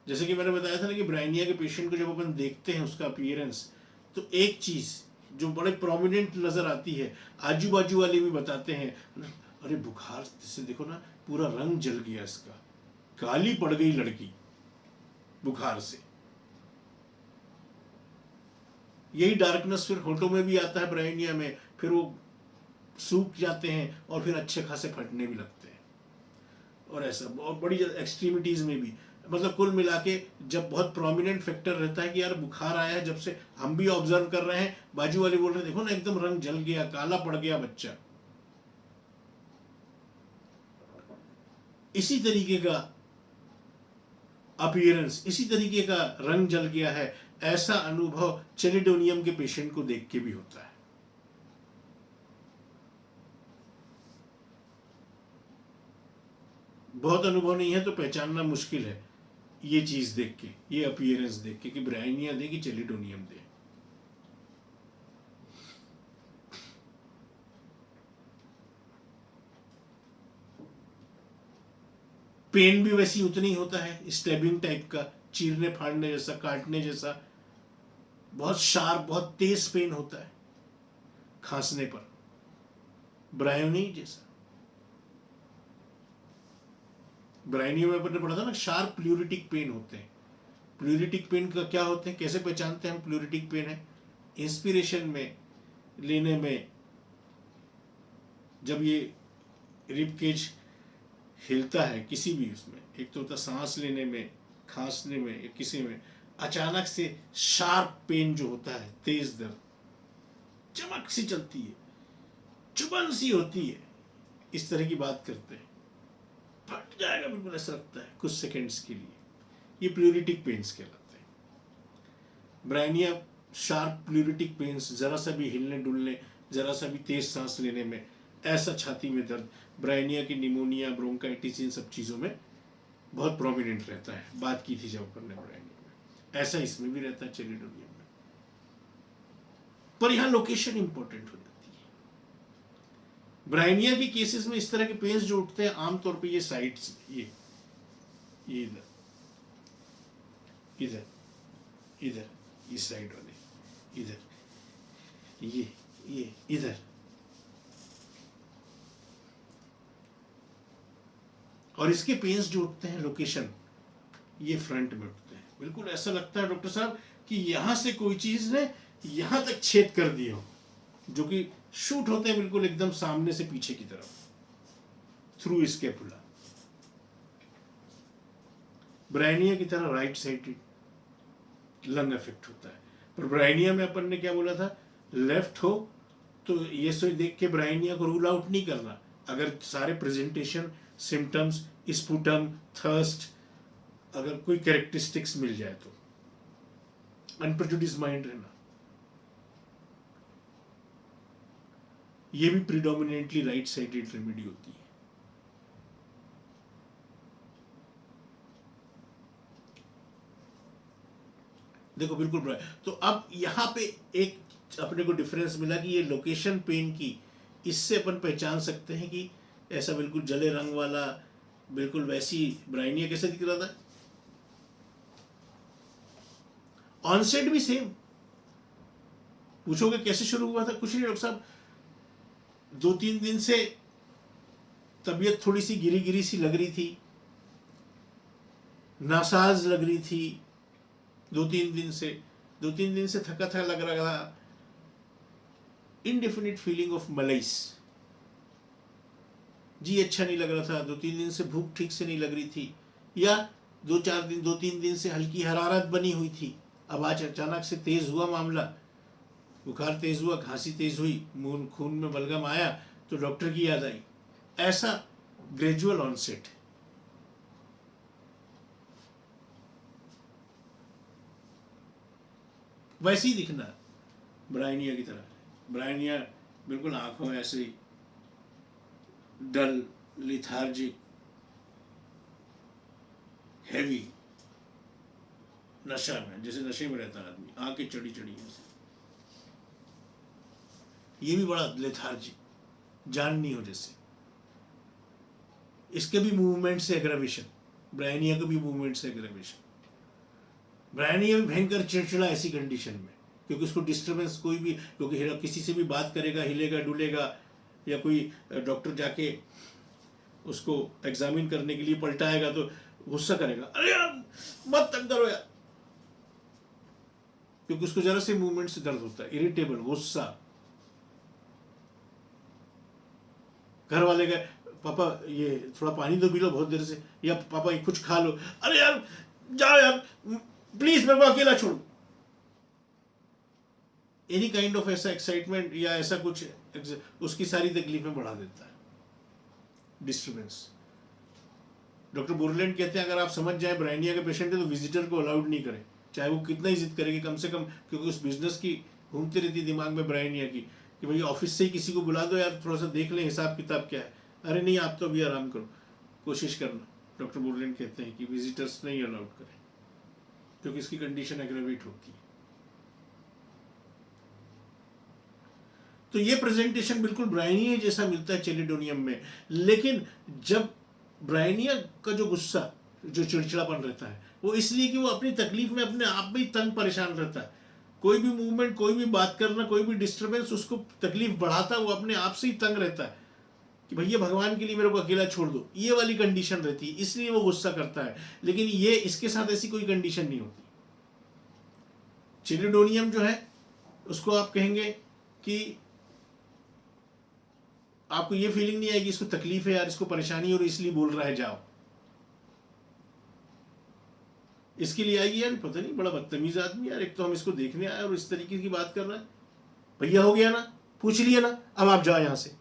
जैसे कि मैंने बताया था ना कि ब्रायोनिया के पेशेंट को जब अपन देखते हैं उसका अपीयरेंस, तो एक चीज जो बड़े प्रोमिनेंट नजर आती है, आजू बाजू वाले भी बताते हैं, अरे बुखार से देखो ना पूरा रंग जल गया इसका, काली पड़ गई लड़की बुखार से। यही डार्कनेस फिर होठों में भी आता है ब्रायोनिया में, फिर वो सूख जाते हैं और फिर अच्छे खासे फटने भी लगते हैं, और ऐसा बहुत बड़ी एक्सट्रीमिटीज में भी। मतलब कुल मिला के जब बहुत प्रोमिनेंट फैक्टर रहता है कि यार बुखार आया है, जब से हम भी ऑब्जर्व कर रहे हैं, बाजू वाले बोल रहे हैं देखो ना एकदम रंग जल गया, काला पड़ गया बच्चा, इसी तरीके का अपीयरेंस, इसी तरीके का रंग जल गया है, ऐसा अनुभव चेलिडोनियम के पेशेंट को देख के भी होता है। बहुत अनुभव नहीं है तो पहचानना मुश्किल है ये चीज देख के, ये अपीयरेंस देख के कि ब्रायोनिया दे कि चेलिडोनियम दे। पेन भी वैसी उतनी होता है, स्टेबिंग टाइप का, चीरने फाड़ने जैसा, काटने जैसा, बहुत शार्प, बहुत तेज पेन होता है खांसने पर, ब्रायोनी जैसा। ब्रायोनिया में अपने पढ़ा था ना, शार्प प्लूरिटिक पेन होते हैं। प्लूरिटिक पेन का क्या होते हैं, कैसे पहचानते हैं हम प्लूरिटिक पेन है? इंस्पिरेशन में, लेने में, जब ये रिब केज हिलता है किसी भी उसमें, एक तो होता सांस लेने में, खांसने में, या किसी में अचानक से शार्प पेन जो होता है, तेज दर्द, चमक सी चलती है, चुभन सी होती है, इस तरह की बात करते हैं, फट जाएगा बिल्कुल ऐसा लगता है कुछ सेकंड्स के लिए, ये प्लूरिटिक पेन्स कहलाते हैं। ब्रायोनिया शार्प प्लूरिटिक पेन्स, जरा सा भी हिलने डुलने, जरा सा भी तेज सांस लेने में, ऐसा छाती में दर्द, ब्रायोनिया की निमोनिया, ब्रोंकाइटिस, इन सब चीज़ों में बहुत प्रोमिनेंट रहता है। बात की थी जब अपन ने ब्रायोनिया में, ऐसा इसमें भी रहता है चेलिडोनियम में, पर यहाँ लोकेशन इंपॉर्टेंट हो जाती है। ब्रायोनिया के केसेस में इस तरह के पेन्स जो उठते हैं आमतौर पे ये साइड्स, ये इधर इधर इधर, इस साइड वाले इधर, ये इधर, और इसके पेन्स जो उठते हैं लोकेशन, ये फ्रंट में उठते हैं। बिल्कुल ऐसा लगता है डॉक्टर साहब कि यहां से कोई चीज ने यहां तक छेद कर दिया हो, जो कि शूट होते हैं बिल्कुल एकदम सामने से पीछे की तरफ, थ्रू स्कैपुला। ब्रायोनिया की तरह राइट साइड लंग इफेक्ट होता है, पर ब्रायोनिया में अपन ने क्या बोला था, लेफ्ट हो तो ये सो देख के ब्रायोनिया को रूल आउट नहीं करना। अगर सारे प्रेजेंटेशन, सिम्टम्स, स्पुटम, थर्स्ट, अगर कोई कैरेक्टरिस्टिक्स मिल जाए तो अनप्रेजुडिस माइंड रहना। ये भी प्रीडोमिनेंटली राइट साइडेड रेमेडी होती है। देखो बिल्कुल बड़ा। तो अब यहाँ पे एक अपने को डिफरेंस मिला कि ये लोकेशन पेन की, इससे अपन पहचान सकते हैं कि ऐसा बिल्कुल जले रंग वाला, बिल्कुल वैसी ब्राइनिया कैसे दिख रहा था। ऑनसेट भी सेम। पूछोगे कैसे शुरू हुआ था, कुछ नहीं डॉक्टर साहब, 2-3 दिन से तबीयत थोड़ी सी गिरी गिरी सी लग रही थी, नासाज लग रही थी, 2-3 दिन से थका थका लग रहा था, इनडेफिनिट फीलिंग ऑफ मलाइस, जी अच्छा नहीं लग रहा था, 2-3 दिन से भूख ठीक से नहीं लग रही थी, या 2-3 दिन से हल्की हरारत बनी हुई थी। अब आज अचानक से तेज हुआ मामला, बुखार तेज हुआ, खांसी तेज हुई, खून में बलगम आया, तो डॉक्टर की याद आई। ऐसा ग्रेजुअल ऑनसेट। वैसे ही दिखना ब्राइनिया की तरह। ब्राइनिया बिल्कुल आंखों ऐसे डल, लिथार्जिक, हैवी, नशा में, जैसे नशे में रहता है आदमी, आंखें चढ़ी चढ़ी ऐसे। ये भी बड़ा लेथार्जिक, जान नहीं हो जैसे। इसके भी मूवमेंट से एग्रावेशन, ब्राइनिया के भी मूवमेंट से एग्रावेशन। ब्राइनिया भी भयंकर चिड़चिड़ा ऐसी कंडीशन में, क्योंकि उसको डिस्टर्बेंस कोई भी, क्योंकि किसी से भी बात करेगा, हिलेगा डुलेगा, या कोई डॉक्टर जाके उसको एग्जामिन करने के लिए पलटाएगा तो गुस्सा करेगा, अरे यार मत तंग करो यार, क्योंकि उसको जरा से मूवमेंट से दर्द होता है, इरिटेबल, गुस्सा। घर वाले गए, पापा ये थोड़ा पानी तो पी लो बहुत देर से, या पापा ये कुछ खा लो, अरे यार जाओ यार प्लीज मेरे को अकेला छोड़ो। एनी काइंड ऑफ ऐसा एक्साइटमेंट या ऐसा कुछ उसकी सारी तकलीफें बढ़ा देता है, डिस्टर्बेंस। डॉक्टर बोरलैंड कहते हैं अगर आप समझ जाए ब्राइनिया के पेशेंट है तो विजिटर को अलाउड नहीं करें, चाहे वो कितना ही जिद करेगी, कम से कम, क्योंकि उस बिजनेस की घूमती रहती दिमाग में ब्राइनिया की, कि भाई ऑफिस से ही किसी को बुला दो यार, थोड़ा सा देख लें हिसाब किताब क्या है। अरे नहीं, आप तो अभी आराम करो, कोशिश करना। डॉक्टर बोरलैंड कहते हैं कि विजिटर्स नहीं अलाउड करें, क्योंकि इसकी कंडीशन एग्रेवेट होती है। तो ये प्रेजेंटेशन बिल्कुल ब्राइनिया जैसा मिलता है चेलिडोनियम में, लेकिन जब ब्राइनिया का जो गुस्सा, जो चिड़चिड़ापन रहता है, वो इसलिए कि वो अपनी तकलीफ में अपने आप में ही तंग परेशान रहता है। कोई भी मूवमेंट, कोई भी बात करना, कोई भी डिस्टर्बेंस उसको तकलीफ बढ़ाता है, वो अपने आप से ही तंग रहता है कि भैया भगवान के लिए मेरे को अकेला छोड़ दो, ये वाली कंडीशन रहती है, इसलिए वो गुस्सा करता है। लेकिन ये इसके साथ ऐसी कोई कंडीशन नहीं होती। चेलिडोनियम जो है उसको आप कहेंगे कि आपको ये फीलिंग नहीं आएगी इसको तकलीफ है यार, इसको परेशानी और इसलिए बोल रहा है जाओ। इसके लिए आएगी यार पता नहीं बड़ा बदतमीज आदमी यार, एक तो हम इसको देखने आए और इस तरीके की बात कर रहा है, भैया हो गया ना, पूछ लिया ना, अब आप जाओ यहां से,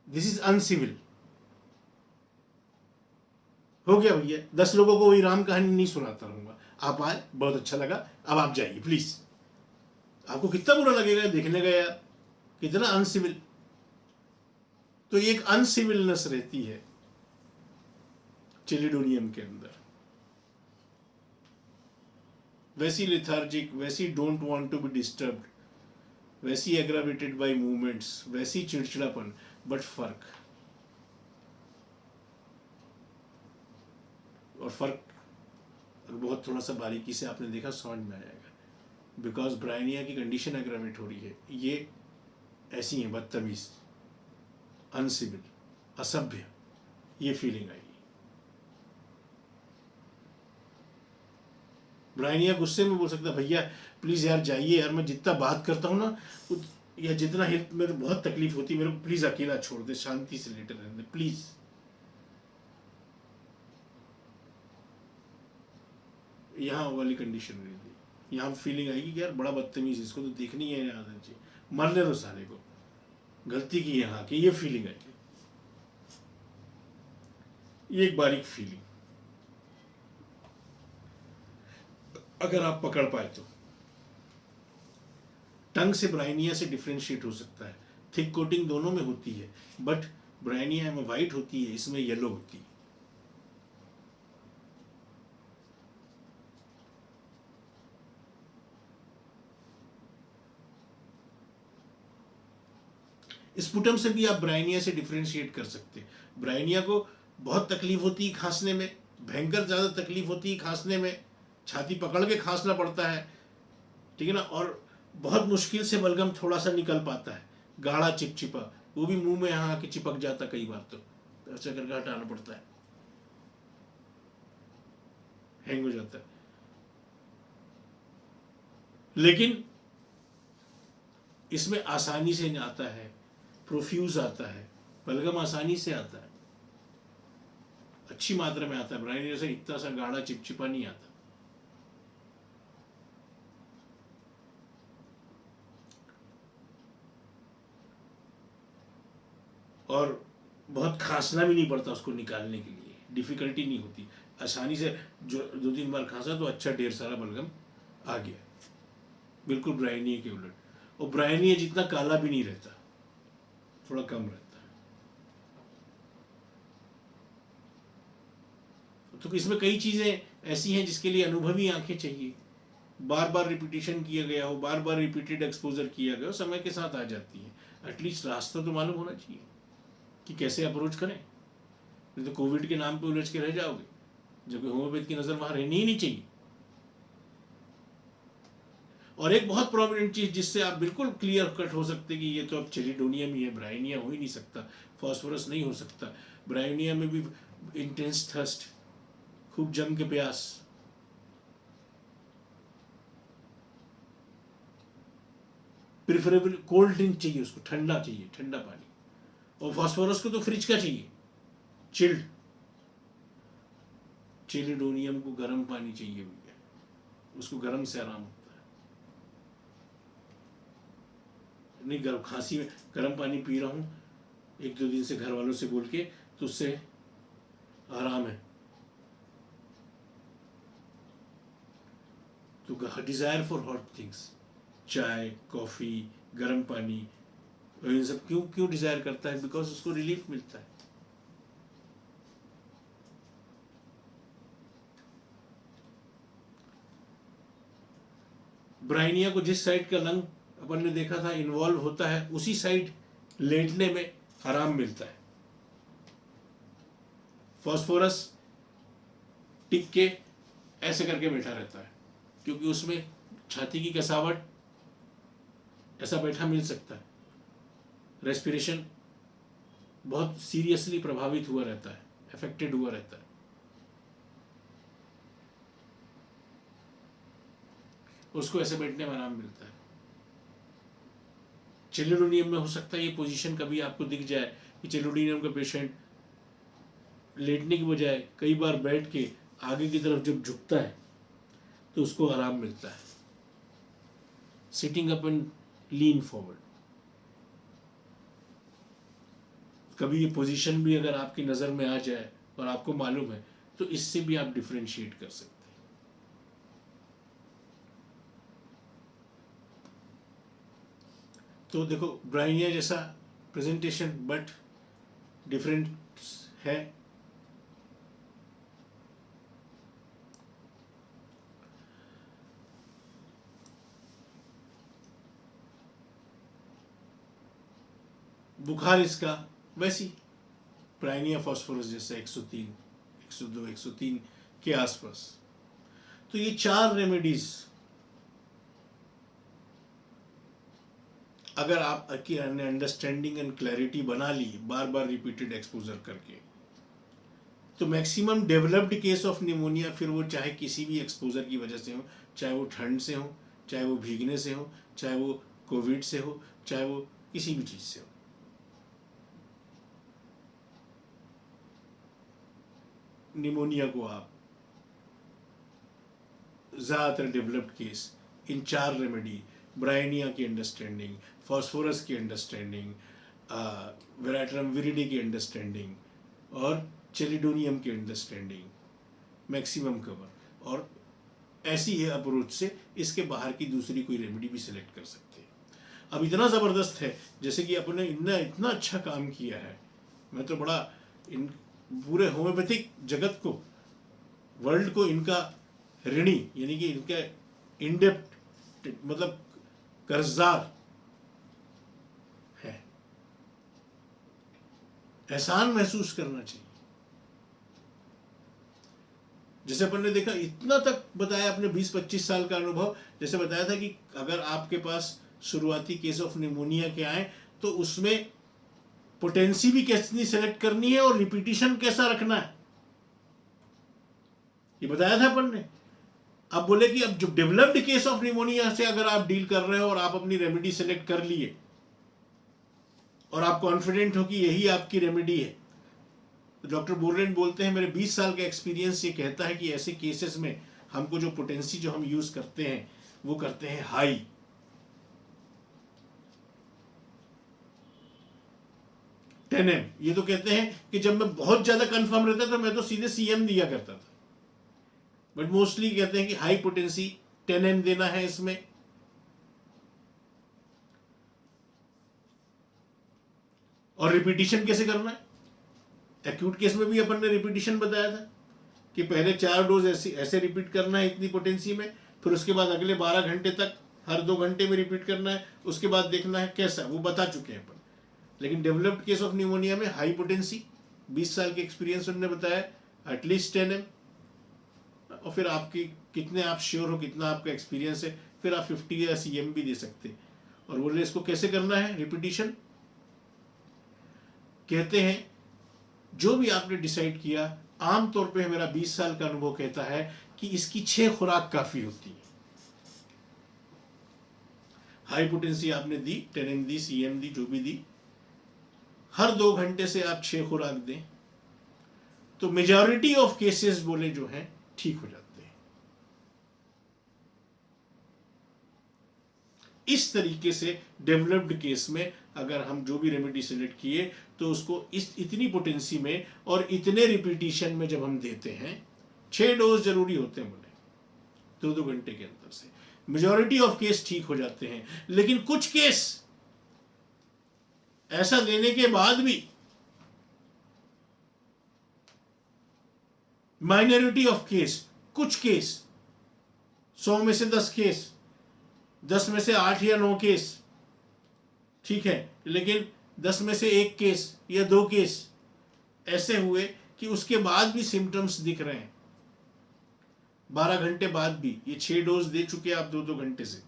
दिस इज अनसिविल। हो गया भैया, 10 लोगों को वही राम कहानी नहीं सुनाता रहूंगा, आप आए बहुत अच्छा लगा, अब आप जाइए प्लीज। आपको कितना बुरा लगेगा देखने गया यार, कितना अनसिविल। तो ये एक अनसिविलनेस रहती है चेलिडोनियम के अंदर, वैसी लेथार्जिक, वैसी don't want to be disturbed, वैसी एग्रावेटेड बाय मूवमेंट्स, वैसी चिड़चिड़ापन, बट फर्क। और फर्क बहुत थोड़ा सा बारीकी से आपने देखा समझ में आएगा, बिकॉज ब्राइनिया की कंडीशन एग्रावेट हो रही है, ये ऐसी है बदतमीज, अनसिविल, असभ्य, ये फीलिंग आई। ब्राइनिया गुस्से में बोल सकता भैया प्लीज यार जाइए यार, मैं जितना बात करता हूँ ना या जितना हेल्प, मेरे बहुत तकलीफ होती है, मेरे को प्लीज अकेला छोड़ दे, शांति से लेटे रहने दे प्लीज। यहाँ वाली कंडीशन रहती, यहाँ फीलिंग आएगी कि यार बड़ा बदतमीज, इसको तो देखनी है यार, मरने दो सारे को, गलती की यहाँ की, ये फीलिंग आएगी। ये एक बारीक फीलिंग अगर आप पकड़ पाए तो। टंग से ब्राइनिया से डिफ्रेंशिएट हो सकता है। थिक कोटिंग दोनों में होती है, बट ब्राइनिया में वाइट होती है, इसमें येलो होती है। स्पुटम से भी आप ब्राइनिया से डिफ्रेंशिएट कर सकते हैं। ब्राइनिया को बहुत तकलीफ होती है खांसने में, भयंकर ज़्यादा तकलीफ होती है खांसने में, छाती पकड़ के खांसना पड़ता है, ठीक है ना, और बहुत मुश्किल से बलगम थोड़ा सा निकल पाता है, गाढ़ा चिपचिपा, वो भी मुंह में यहाँ आके चिपक जाता कई बार, तो ऐसा करके हटाना पड़ता है, हैंग हो जाता है। लेकिन इसमें आसानी से आता है, प्रोफ्यूज आता है, बलगम आसानी से आता है, अच्छी मात्रा में आता है। ब्राइनिया से इतना सा गाढ़ा चिपचिपा नहीं आता। और बहुत खांसना भी नहीं पड़ता उसको निकालने के लिए, डिफिकल्टी नहीं होती, आसानी से जो 2-3 बार खांसा तो अच्छा ढेर सारा बलगम आ गया, बिल्कुल ब्राइनिया के उलट। और ब्राइनिया जितना काला भी नहीं रहता, थोड़ा कम रहता है। तो इसमें कई चीज़ें ऐसी हैं जिसके लिए अनुभवी आंखें चाहिए, बार बार रिपीटेशन किया गया हो, बार बार रिपीटेड एक्सपोजर किया गया हो, समय के साथ आ जाती है। एटलीस्ट रास्ता तो मालूम होना चाहिए कि कैसे अप्रोच करें, नहीं तो कोविड के नाम पे उलझ के रह जाओगे, जबकि होम्योपैथ की नज़र वहाँ रहनी ही नहीं चाहिए। और एक बहुत प्रोमिनेंट चीज़ जिससे आप बिल्कुल क्लियर कट हो सकते कि ये तो अब चेलिडोनियम ही है, ब्राइनिया हो ही नहीं सकता, फॉस्फोरस नहीं हो सकता। ब्राइनिया में भी इंटेंस थर्स्ट, खूब जम के प्यास, प्रिफरेबल कोल्ड ड्रिंक चाहिए, उसको ठंडा चाहिए, ठंडा पानी। और फॉस्फोरस को तो फ्रिज का चाहिए, चिल्ड। चेलिडोनियम को गर्म पानी चाहिए भैया, उसको गर्म से आराम होता है। नहीं, गर्म खांसी में गर्म पानी पी रहा हूँ 1-2 दिन से घर वालों से बोल के, तो उससे आराम है। तो डिजायर फॉर हॉट थिंग्स, चाय, कॉफी, गर्म पानी, इन सब क्यों क्यों डिजायर करता है? बिकॉज उसको रिलीफ मिलता है। ब्राइनिया को जिस साइड का लंग अपन ने देखा था इन्वॉल्व होता है, उसी साइड लेटने में आराम मिलता है। फॉस्फोरस टिक के ऐसे करके बैठा रहता है, क्योंकि उसमें छाती की कसावट ऐसा बैठा मिल सकता है, रेस्पिरेशन बहुत सीरियसली प्रभावित हुआ रहता है, अफेक्टेड हुआ रहता है, उसको ऐसे बैठने में आराम मिलता है। चेलिडोनियम में हो सकता है ये पोजीशन कभी आपको दिख जाए कि चेलिडोनियम का पेशेंट लेटने की बजाय कई बार बैठ के आगे की तरफ जब झुकता है तो उसको आराम मिलता है, sitting up and lean forward. कभी ये पोजीशन भी अगर आपकी नज़र में आ जाए और आपको मालूम है, तो इससे भी आप डिफ्रेंशिएट कर सकते हैं। तो देखो, ब्राइनिया जैसा प्रेजेंटेशन बट डिफरेंट है। बुखार इसका वैसी ब्राइनिया फॉस्फोरस जैसा 103, 102, 103 के आसपास। तो ये 4 रेमेडीज अगर आप की अंडरस्टैंडिंग एंड क्लैरिटी बना ली बार बार रिपीटेड एक्सपोजर करके, तो maximum developed case of pneumonia, फिर वो चाहे किसी भी एक्सपोजर की वजह से हो, चाहे वो ठंड से हो, चाहे वो भीगने से हो, चाहे वो कोविड से हो, चाहे वो किसी भी चीज़ से हो, निमोनिया को आप ज़्यादातर developed case in 4 remedy, Bryonia की अंडरस्टैंडिंग, फॉस्फोरस की अंडरस्टैंडिंग, वेराट्रम विरिडी की अंडरस्टैंडिंग और चेलिडोनियम की अंडरस्टैंडिंग, मैक्सिमम कवर। और ऐसी है अप्रोच से इसके बाहर की दूसरी कोई रेमेडी भी सिलेक्ट कर सकते हैं। अब इतना ज़बरदस्त है, जैसे कि अपने इतना इतना अच्छा काम किया है। मैं तो बड़ा इन पूरे होम्योपैथिक जगत को, वर्ल्ड को इनका ऋणी, यानी कि इनका इनडेप्थ मतलब कर्जदार है। एहसान महसूस करना चाहिए। जैसे अपन ने देखा, इतना तक बताया अपने 20-25 साल का अनुभव, जैसे बताया था कि अगर आपके पास शुरुआती केस ऑफ निमोनिया के आए तो उसमें पोटेंसी भी कैसी सेलेक्ट करनी है और रिपीटिशन कैसा रखना है, ये बताया था अपन ने। अब बोले कि अब जो डेवलप्ड केस ऑफ निमोनिया से अगर आप डील कर रहे हो और आप अपनी रेमेडी सेलेक्ट कर लिए और आप कॉन्फिडेंट हो कि यही आपकी रेमेडी है, तो डॉक्टर बोरेन बोलते हैं, मेरे 20 साल का एक्सपीरियंस ये कहता है कि ऐसे केसेस में हमको जो पोटेंसी जो हम यूज करते हैं वो करते हैं हाई। 10M। ये तो कहते हैं कि जब मैं बहुत ज्यादा कंफर्म रहता था मैं तो सीधे CM दिया करता था, बट मोस्टली कहते हैं कि हाई पोटेंसी 10M देना है इसमें। और रिपीटिशन कैसे करना है, एक्यूट केस में भी अपन ने रिपीटिशन बताया था कि पहले 4 डोज ऐसे रिपीट करना है इतनी पोटेंसी में, फिर उसके बाद अगले 12 घंटे तक हर 2 घंटे में रिपीट करना है, उसके बाद देखना है कैसा, वो बता चुके हैं अपन। लेकिन डेवलप्ड केस ऑफ निमोनिया में हाई पोटेंसी, 20 साल के एक्सपीरियंस उन्होंने बताया, एटलीस्ट 10M। और फिर आपकी कितने आप श्योर हो, कितना आपका एक्सपीरियंस है, फिर आप 50 या CM भी दे सकते। और बोले इसको कैसे करना है रिपीटिशन, कहते हैं जो भी आपने डिसाइड किया, आमतौर पे मेरा 20 साल का अनुभव कहता है कि इसकी 6 खुराक काफी होती है। हाई पोटेंसी आपने दी, 10M दी, CM दी, जो भी दी, हर 2 घंटे से आप 6 खुराक दें तो मेजॉरिटी ऑफ केसेस बोले जो हैं ठीक हो जाते हैं। इस तरीके से डेवलप्ड केस में अगर हम जो भी रेमेडी सिलेक्ट किए तो उसको इस इतनी पोटेंसी में और इतने रिपीटिशन में जब हम देते हैं, 6 डोज जरूरी होते हैं बोले 2-2 घंटे के अंदर से, मेजॉरिटी ऑफ केस ठीक हो जाते हैं। लेकिन कुछ केस ऐसा देने के बाद भी, माइनॉरिटी ऑफ केस, कुछ केस 100 में से 10 केस, 10 में से 8 या 9 केस ठीक है, लेकिन 10 में से 1 केस या 2 केस ऐसे हुए कि उसके बाद भी सिम्टम्स दिख रहे हैं, 12 घंटे बाद भी। ये 6 डोज दे चुके आप 2-2 घंटे से,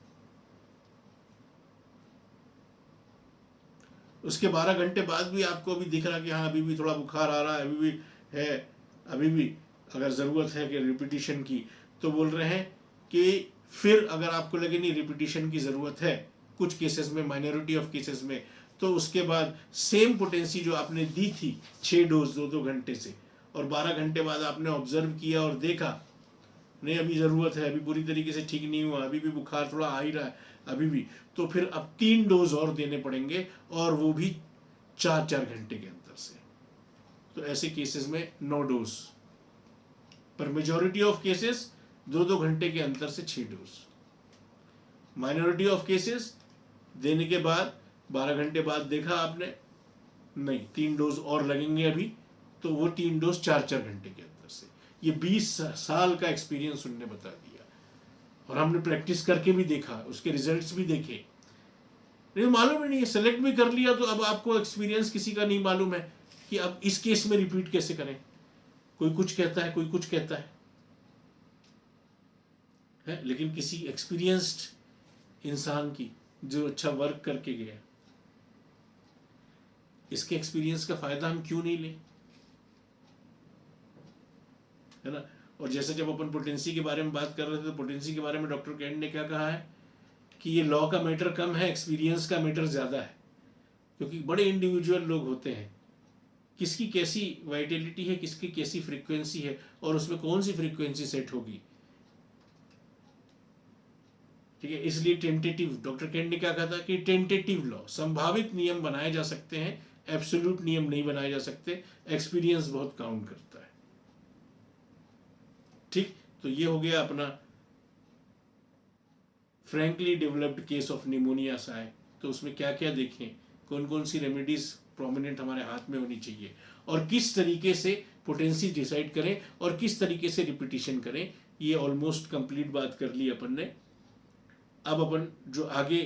उसके 12 घंटे बाद भी आपको अभी दिख रहा कि हाँ अभी भी थोड़ा बुखार आ रहा है, अभी भी है, अभी भी अगर ज़रूरत है कि रिपीटिशन की, तो बोल रहे हैं कि फिर अगर आपको लगे नहीं रिपीटिशन की ज़रूरत है कुछ केसेस में, माइनॉरिटी ऑफ केसेस में, तो उसके बाद सेम पोटेंसी जो आपने दी थी 6 डोज 2-2 घंटे से, और 12 घंटे बाद आपने ऑब्जर्व किया और देखा नहीं अभी ज़रूरत है, अभी पूरी तरीके से ठीक नहीं हुआ, अभी भी बुखार थोड़ा आ ही रहा है अभी भी, तो फिर अब 3 डोज और देने पड़ेंगे, और वो भी 4-4 घंटे के अंदर से। तो ऐसे केसेस में 9 डोज, पर मेजॉरिटी ऑफ केसेस 2-2 घंटे के अंतर से 6 डोज। माइनॉरिटी ऑफ केसेस देने के बाद 12 घंटे बाद देखा आपने नहीं 3 डोज और लगेंगे अभी, तो वो 3 डोज 4-4 घंटे के अंदर से। ये 20 साल का एक्सपीरियंस उन्होंने बता दिया, और हमने प्रैक्टिस करके भी देखा, उसके रिजल्ट्स भी देखे। नहीं मालूम ही नहीं है, सेलेक्ट भी कर लिया, तो अब आपको एक्सपीरियंस किसी का नहीं मालूम है कि अब इस केस में रिपीट कैसे करें। कोई कुछ कहता है, कोई कुछ कहता है, लेकिन किसी एक्सपीरियंस्ड इंसान की जो अच्छा वर्क करके गया, इसके एक्सपीरियंस का फायदा हम क्यों नहीं लें, है ना। और जैसे जब अपन पोटेंसी के बारे में बात कर रहे थे, तो पोटेंसी के बारे में डॉक्टर कैंट ने क्या कहा है कि ये लॉ का मैटर कम है, एक्सपीरियंस का मैटर ज़्यादा है। क्योंकि बड़े इंडिविजुअल लोग होते हैं, किसकी कैसी वाइटलिटी है, किसकी कैसी फ्रीक्वेंसी है, और उसमें कौन सी फ्रीक्वेंसी सेट होगी, ठीक है। इसलिए टेंटेटिव, डॉक्टर कैंट ने क्या कहा था कि टेंटेटिव लॉ, संभावित नियम बनाए जा सकते हैं, एब्सोल्यूट नियम नहीं बनाए जा सकते, एक्सपीरियंस बहुत काउंट करता है, ठीक। तो ये हो गया अपना frankly developed case of pneumonia सा है। तो उसमें क्या क्या देखें, कौन कौन सी रेमेडीज प्रोमिनेंट हमारे हाथ में होनी चाहिए, और किस तरीके से पोटेंसी डिसाइड करें और किस तरीके से रिपीटिशन करें, ये ऑलमोस्ट कंप्लीट बात कर ली अपन ने। अब अपन जो आगे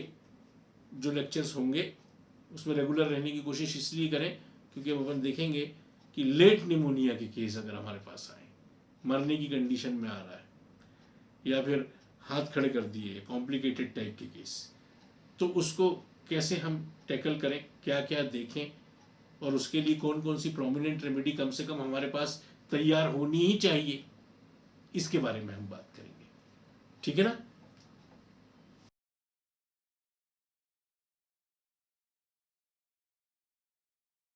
जो लेक्चर्स होंगे उसमें रेगुलर रहने की कोशिश इसलिए करें क्योंकि अब अपन देखेंगे कि लेट निमोनिया के केस अगर हमारे पास आए, मरने की कंडीशन में आ रहा है या फिर हाथ खड़े कर दिए, कॉम्प्लिकेटेड टाइप के केस, तो उसको कैसे हम टैकल करें, क्या क्या देखें, और उसके लिए कौन कौन सी प्रोमिनेंट रेमेडी कम से कम हमारे पास तैयार होनी ही चाहिए, इसके बारे में हम बात करेंगे। ठीक है ना।